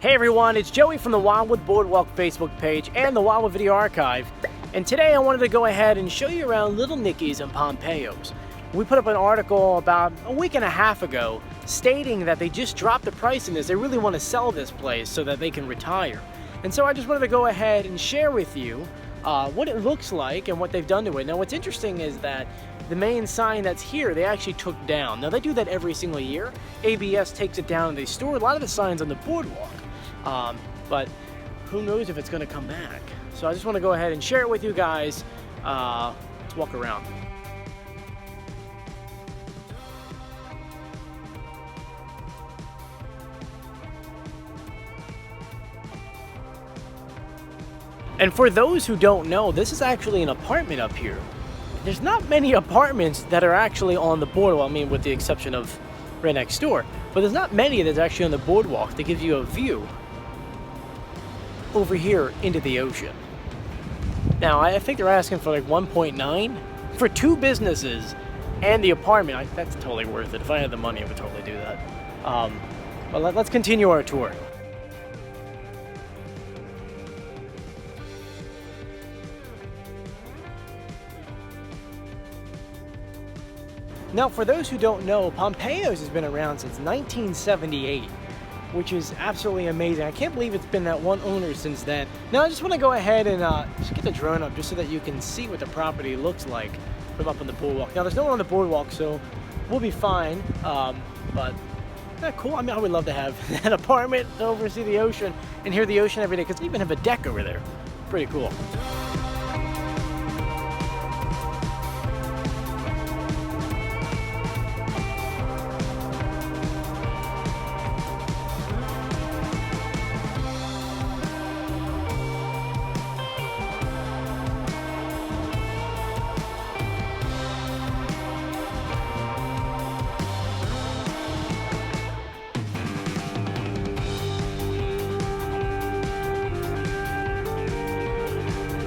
Hey everyone, it's Joey from the Wildwood Boardwalk Facebook page and the Wildwood Video Archive. And today I wanted to go ahead and show you around Little Nickys and Pompeos. We put up an article about a week and a half ago stating that they just dropped the price in this. They really want to sell this place so that they can retire. And so I just wanted to go ahead and share with you what it looks like and what they've done to it. Now what's interesting is that the main sign that's here, they actually took down. Now they do that every single year. ABS takes it down and they store a lot of the signs on the boardwalk. But who knows if it's going to come back. So I just want to go ahead and share it with you guys. Let's walk around. And for those who don't know, this is actually an apartment up here. There's not many apartments that are actually on the boardwalk, I mean with the exception of right next door, but there's not many that's actually on the boardwalk that gives you a view over here into the ocean. Now I think they're asking for like 1.9 for two businesses and the apartment. That's totally worth it. If I had the money I would totally do that. But let's continue our tour. Now, for those who don't know, Pompeo's has been around since 1978, which is absolutely amazing. I can't believe it's been that one owner since then. Now, I just want to go ahead and just get the drone up just so that you can see what the property looks like from up on the boardwalk. Now, there's no one on the boardwalk, so we'll be fine. But cool. I mean, I would love to have an apartment to oversee the ocean and hear the ocean every day, because they even have a deck over there. Pretty cool.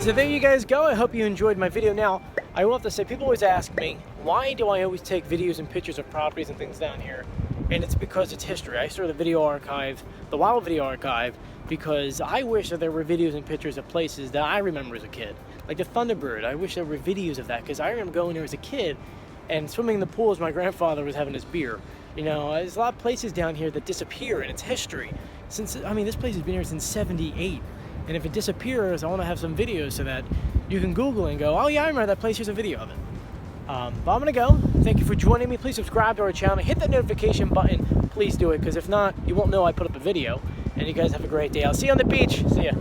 So there you guys go. I hope you enjoyed my video. Now, I will have to say, people always ask me, why do I always take videos and pictures of properties and things down here? And it's because it's history. I started the video archive, the Wild Video Archive, because I wish that there were videos and pictures of places that I remember as a kid. Like the Thunderbird, I wish there were videos of that, because I remember going there as a kid and swimming in the pools my grandfather was having his beer. You know, there's a lot of places down here that disappear, and it's history. I mean, this place has been here since '78. And if it disappears, I want to have some videos so that you can Google and go, oh yeah, I remember that place, here's a video of it. But I'm going to go. Thank you for joining me. Please subscribe to our channel. Hit that notification button. Please do it, because if not, you won't know I put up a video. And you guys have a great day. I'll see you on the beach. See ya.